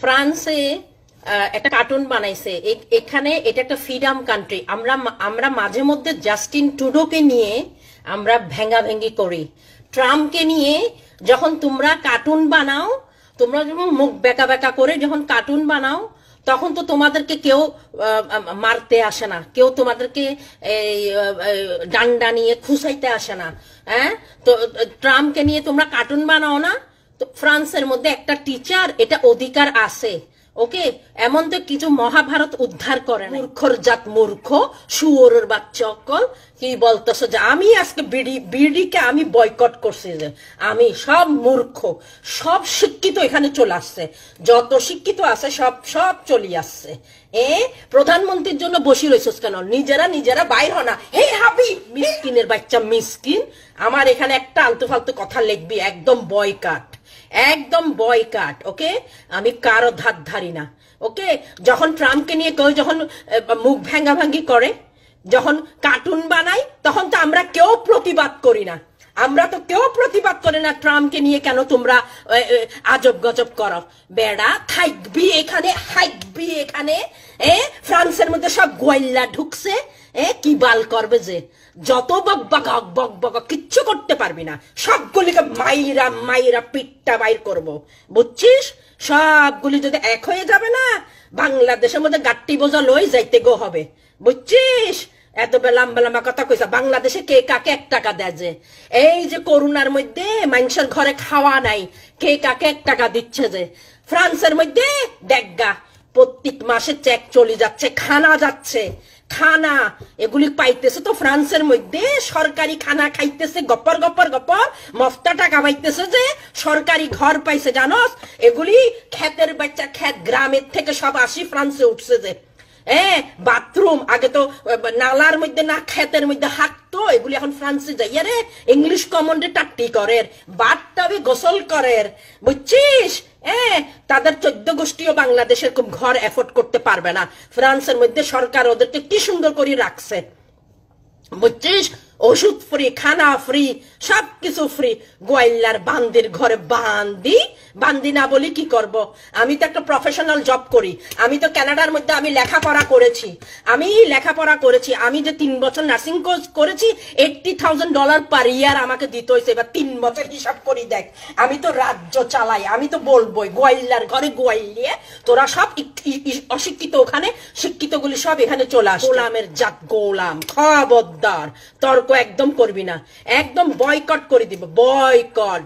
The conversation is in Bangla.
ফ্রান্সে একটা কার্টুন বানাইছে, এখানে এটা একটা ফ্রিডম কান্ট্রি। আমরা আমরা মাঝে মধ্যে জাস্টিন ট্রুডোকে নিয়ে আমরা ভেঙ্গাভেঙ্গি করি। ট্রাম্পকে নিয়ে যখন তোমরা কার্টুন বানাও, তোমরা যখন মুখ বেঁকা বেঁকা করে যখন কার্টুন বানাও, তখন তো তোমাদেরকে কেউ মারতে আসে না, কেউ তোমাদেরকে ডান্ডা নিয়ে খুসাইতে আসে না। হ্যাঁ, তো ট্রাম্পকে নিয়ে তোমরা কার্টুন বানাও না, তো ফ্রান্সের মধ্যে একটা টিচার এটা অধিকার আছে। ওকে, এমন তো কিছু মহাভারত উদ্ধার করে না। মূর্খর জাত মূর্খ, শুয়োরের বাচ্চা অকল কি বলতেছ যে আমি আজকে বিডিকে আমি বয়কট করছি, যে আমি সব মূর্খ, সব শিক্ষিত এখানে চলে আসছে, যত শিক্ষিত আছে সব সব চলে আসছে। প্রধানমন্ত্রীর জন্য বসি রয়েছিস কেন? নিজেরা বাইর হ না। হে হাবি মিসকিনের বাচ্চা মিসকিন, আমার এখানে একটা আলতু ফালতু কথা লিখবি, একদম বয়কাট, একদম বয়কাট। ওকে, আমি কারো ধার ধারি না। ওকে, যখন ট্রাম্পকে নিয়ে কেউ যখন মুখ ভাঙ্গাভাঙ্গি করে, যখন কার্টুন বানাই, তখন তো আমরা কেউ প্রতিবাদ করি না। আমরা তো কেউ প্রতিবাদ করে না ট্রাম্পকে নিয়ে কেন তোমরা আজব গজব করো। বেড়া থাকবি এখানে, হাইকবি এখানে। ফ্রান্সের মধ্যে সব গোয়াল্লা ঢুকছে, কি বাল করবে যে, যত বক বক কিচ্ছু করতে পারবি না। সবগুলিকে মাইরা মাইরা পিঠটা বাইর করবো, বুঝছিস? সবগুলি যদি এক হয়ে যাবে না, বাংলাদেশের মধ্যে গাট্টি বোঝা লই যাইতে গো হবে, বুঝছিস? এত লম্বা কথা কইছা। বাংলাদেশে কে কাকে 1 টাকা দেয়? যে এই যে করোনার মধ্যে মানুষের ঘরে খাওয়া নাই, কে কাকে 1 টাকা দিচ্ছে? যে ফ্রান্সের মধ্যে দেখগা প্রত্যেক মাসে চেক চলে যাচ্ছে, খানা যাচ্ছে, খানা এগুলি পাইতেছে। তো ফ্রান্সের মধ্যে সরকারি খানা খাইতেছে, গপর গপর গপর মফতা টাকা পাইতেছে, যে সরকারি ঘর পাইছে। জানোস, এগুলি ক্ষেতের বাচ্চা, ক্ষেত গ্রামের থেকে সব আসি ফ্রান্সে উঠছে। যে বাথরুম আগে তো নালার মধ্যে না ক্ষেতের মধ্যে হাঁকতো, এগুলি এখন ফ্রান্সে যাইয়া রে ইংলিশ কমন্ডে টাট্টি করে, বাথটাবে গোসল করে, বুঝছিস? তাদের 14 গোষ্ঠীও বাংলাদেশের খুব ঘর এফোর্ড করতে পারবে না। ফ্রান্সের মধ্যে সরকার ওদেরকে কি সুন্দর করে রাখছে, বুঝছিস? ওষুধ ফ্রি, খানা ফ্রি, সবকিছু ফ্রি। গোয়াল্লার বান্দির ঘরে বান্দি না বলি কি করব? আমি তো একটা প্রফেশনাল জব করি। আমি তো কানাডার মধ্যে আমি লেখাপড়া করেছি। আমি যে 3 বছর নার্সিং কোর্স করেছি, $80,000 পার ইয়ার আমাকে দিতে হয়েছে। এবার 3 বছর হিসাব করি দেখ, আমি তো রাজ্য চালাই। আমি তো বলবোই গোয়াল্লার ঘরে গোয়াল্লিয়ে, তোরা সব অশিক্ষিত, ওখানে শিক্ষিত গুলি সব এখানে চলে আস। গোলামের জাত গোলাম, খবরদার তর্ক একদম করবি না, একদম বয়কট করে দিব, বয়কট।